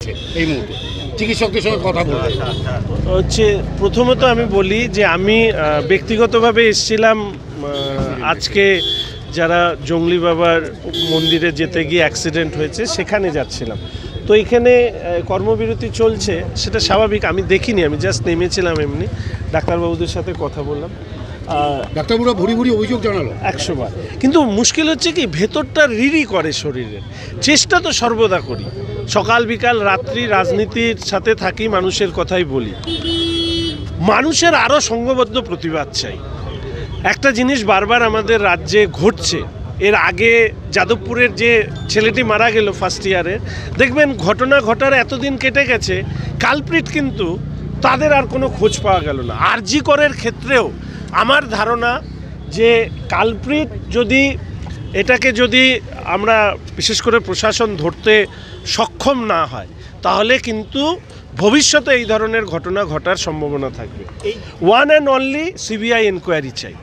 যাচ্ছে এই মুহূর্তে চিকিৎসকদের সঙ্গে কথা বলতে? হচ্ছে প্রথমত আমি বলি যে আমি ব্যক্তিগতভাবে এসেছিলাম আজকে যারা জঙ্গলি বাবার মন্দিরে যেতে গিয়ে অ্যাক্সিডেন্ট হয়েছে সেখানে যাচ্ছিলাম। তো এখানে কর্মবিরতি চলছে, সেটা স্বাভাবিক। আমি দেখিনি, আমি জাস্ট নেমেছিলাম, এমনি ডাক্তারবাবুদের সাথে কথা বললাম। ডাক্তারবাবুরা ভুরি ভুরি অভিযোগ জানালো 100 বার। কিন্তু মুশকিল হচ্ছে কি, ভেতরটা রিরি করে শরীরের। চেষ্টা তো সর্বদা করি, সকাল বিকাল রাত্রি রাজনীতির সাথে থাকি, মানুষের কথাই বলি। মানুষের আরও সংঘবদ্ধ প্রতিবাদ চাই। একটা জিনিস বারবার আমাদের রাজ্যে ঘটছে, এর আগে যাদবপুরের যে ছেলেটি মারা গেল ফার্স্ট ইয়ারে, দেখবেন ঘটনা ঘটার এতদিন কেটে গেছে, কালপ্রিট কিন্তু তাদের আর কোনো খোঁজ পাওয়া গেল না। আরজি করের ক্ষেত্রেও আমার ধারণা যে কালপ্রিট এটাকে যদি আমরা বিশেষ করে প্রশাসন ধরতে সক্ষম না হয়, তাহলে কিন্তু ভবিষ্যতে এই ধরনের ঘটনা ঘটার সম্ভাবনা থাকবে। One and only CBI enquiry চাই।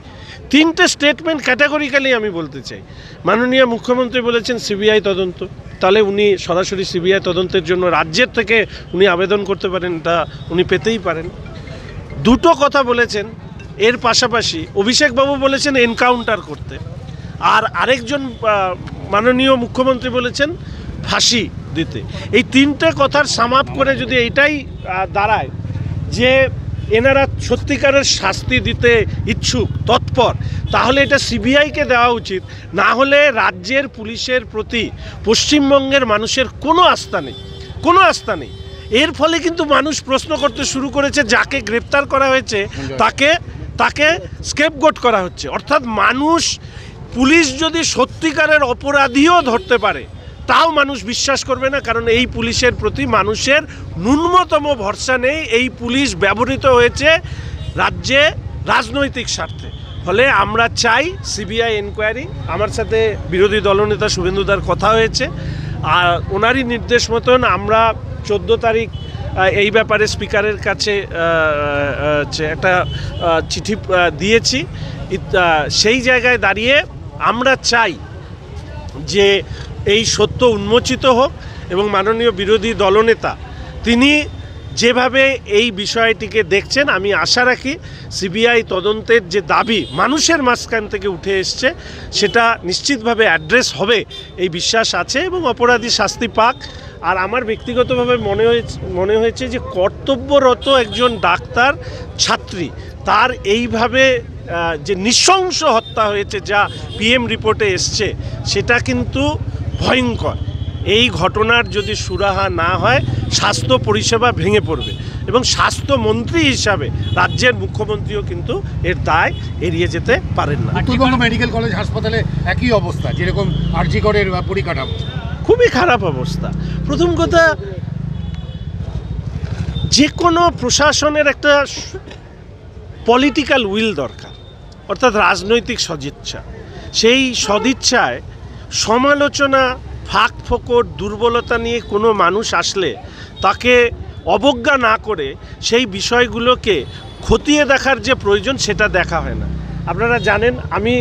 3টে স্টেটমেন্ট ক্যাটাগরিক্যালি আমি বলতে চাই। মাননীয় মুখ্যমন্ত্রী বলেছেন সিবিআই তদন্ত, তাহলে উনি সরাসরি সিবিআই তদন্তের জন্য রাজ্যের থেকে উনি আবেদন করতে পারেন, এটা উনি পেতেই পারেন। 2টো কথা বলেছেন। এর পাশাপাশি অভিষেকবাবু বলেছেন এনকাউন্টার করতে, আর আরেকজন মাননীয় মুখ্যমন্ত্রী বলেছেন ফাঁসি দিতে। এই 3টে কথার সামাপ করে যদি এইটাই দাঁড়ায় যে এনারা সত্যিকারের শাস্তি দিতে ইচ্ছুক, তৎপর, তাহলে এটা সিবিআইকে দেওয়া উচিত। না হলে রাজ্যের পুলিশের প্রতি পশ্চিমবঙ্গের মানুষের কোনো আস্থা নেই। এর ফলে কিন্তু মানুষ প্রশ্ন করতে শুরু করেছে, যাকে গ্রেপ্তার করা হয়েছে তাকে স্কেপগোট করা হচ্ছে। অর্থাৎ পুলিশ যদি সত্যিকারের অপরাধীও ধরতে পারে, তাও মানুষ বিশ্বাস করবে না, কারণ এই পুলিশের প্রতি মানুষের ন্যূনতম ভরসা নেই। এই পুলিশ ব্যবহৃত হয়েছে রাজ্যে রাজনৈতিক স্বার্থে। ফলে আমরা চাই সিবিআই এনকোয়ারি। আমার সাথে বিরোধী দলনেতা শুভেন্দুদার কথা হয়েছে, আর ওনারই নির্দেশ মতন আমরা 14 তারিখ এই ব্যাপারে স্পিকারের কাছে একটা চিঠি দিয়েছি। সেই জায়গায় দাঁড়িয়ে আমরা চাই যে এই সত্য উন্মোচিত হোক, এবং মাননীয় বিরোধী দলনেতা তিনি যেভাবে এই বিষয়টিকে দেখছেন, আমি আশা রাখি সিবিআই তদন্তের যে দাবি মানুষের মাঝখান থেকে উঠে এসছে, সেটা নিশ্চিতভাবে অ্যাড্রেস হবে এই বিশ্বাস আছে, এবং অপরাধী শাস্তি পাক। আর আমার ব্যক্তিগতভাবে মনে হয়েছে যে কর্তব্যরত একজন ডাক্তার ছাত্রী, তার এইভাবে যে নৃশংস হত্যা হয়েছে, যা পিএম রিপোর্টে এসছে, সেটা কিন্তু ভয়ঙ্কর। এই ঘটনার যদি সুরাহা না হয়, স্বাস্থ্য পরিষেবা ভেঙে পড়বে, এবং স্বাস্থ্যমন্ত্রী হিসাবে রাজ্যের মুখ্যমন্ত্রীও কিন্তু এর দায় এড়িয়ে যেতে পারেন না। উত্তরবঙ্গ মেডিকেল কলেজ হাসপাতালে একই অবস্থা, যেরকম আরজি করের পরিকাঠামো, খুবই খারাপ অবস্থা। প্রথম কথা, যে কোনো প্রশাসনের একটা পলিটিক্যাল উইল দরকার, অর্থাৎ রাজনৈতিক সদিচ্ছা। সেই সদিচ্ছায় সমালোচনা, ফাঁক ফোকর, দুর্বলতা নিয়ে কোনো মানুষ আসলে তাকে অবজ্ঞা না করে সেই বিষয়গুলোকে খতিয়ে দেখার যে প্রয়োজন, সেটা দেখা হয় না। আপনারা জানেন, আমি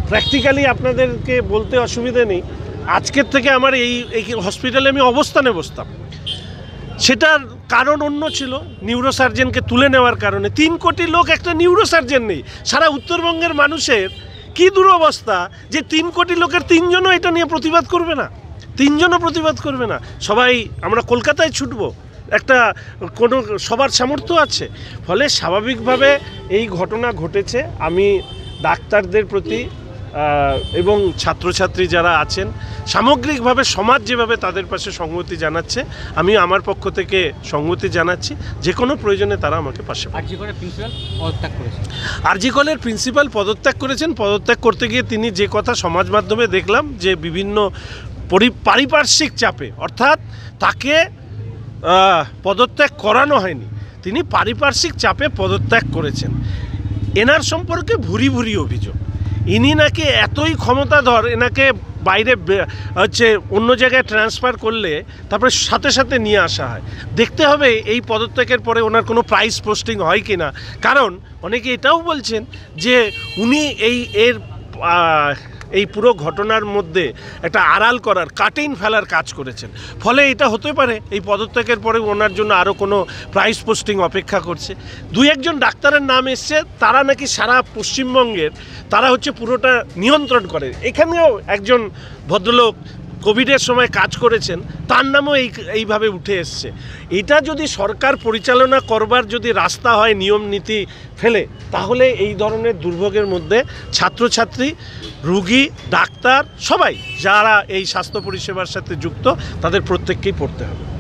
প্র্যাকটিক্যালি আপনাদেরকে বলতে অসুবিধে নেই, আজকের থেকে আমার এই হসপিটালে আমি অবস্থানে বসতাম। সেটার কারণ অন্য ছিল, নিউরোসার্জেনকে তুলে নেওয়ার কারণে। 3 কোটি লোক, একটা নিউরোসার্জেন নেই। সারা উত্তরবঙ্গের মানুষের কি দুরবস্থা যে 3 কোটি লোকের 3জনও এটা নিয়ে প্রতিবাদ করবে না, 3জনও প্রতিবাদ করবে না। সবাই আমরা কলকাতায় ছুটবো, কোনো সবার সামর্থ্য আছে। ফলে স্বাভাবিকভাবে এই ঘটনা ঘটেছে। আমি ডাক্তারদের প্রতি এবং ছাত্রছাত্রী যারা আছেন, সামগ্রিকভাবে সমাজ যেভাবে তাদের পাশে সংহতি জানাচ্ছে, আমি আমার পক্ষ থেকে সংহতি জানাচ্ছি। যে কোনো প্রয়োজনে তারা আমাকে পাশে। আরজি কলের প্রিন্সিপাল পদত্যাগ করেছেন। আরজি কলের প্রিন্সিপাল পদত্যাগ করেছেন। পদত্যাগ করতে গিয়ে তিনি যে কথা সমাজ মাধ্যমে দেখলাম, যে বিভিন্ন পারিপার্শ্বিক চাপে, অর্থাৎ তাকে পদত্যাগ করানো হয়নি, তিনি পারিপার্শ্বিক চাপে পদত্যাগ করেছেন। এনার সম্পর্কে ভুরি ভুরি অভিযোগ। ইনি নাকি এতই ক্ষমতাধর, এনাকে বাইরে অন্য জায়গায় ট্রান্সফার করলে তারপরে সাথে সাথে নিয়ে আসা হয়। দেখতে হবে এই পদত্যাগের পরে ওনার কোনো প্রাইস পোস্টিং হয় কি না। কারণ অনেকে এটাও বলছেন যে উনি এর এই পুরো ঘটনার মধ্যে একটা আড়াল করার, কাটিং ফেলার কাজ করেছেন। ফলে এটা হতে পারে এই পদত্যাগের পরে ওনার জন্য আরও কোনো প্রাইস পোস্টিং অপেক্ষা করছে। দুই একজন ডাক্তারের নাম এসছে, তারা নাকি সারা পশ্চিমবঙ্গের তারা হচ্ছে পুরোটা নিয়ন্ত্রণ করে। এখানেও একজন ভদ্রলোক কোভিডের সময় কাজ করেছেন, তার নামও এইভাবে উঠে এসছে। এটা যদি সরকার পরিচালনা করবার যদি রাস্তা হয় নিয়ম নীতি ফেলে, তাহলে এই ধরনের দুর্ভোগের মধ্যে ছাত্রছাত্রী, রুগী, ডাক্তার সবাই যারা এই স্বাস্থ্য পরিষেবার সাথে যুক্ত তাদের প্রত্যেককেই পড়তে হবে।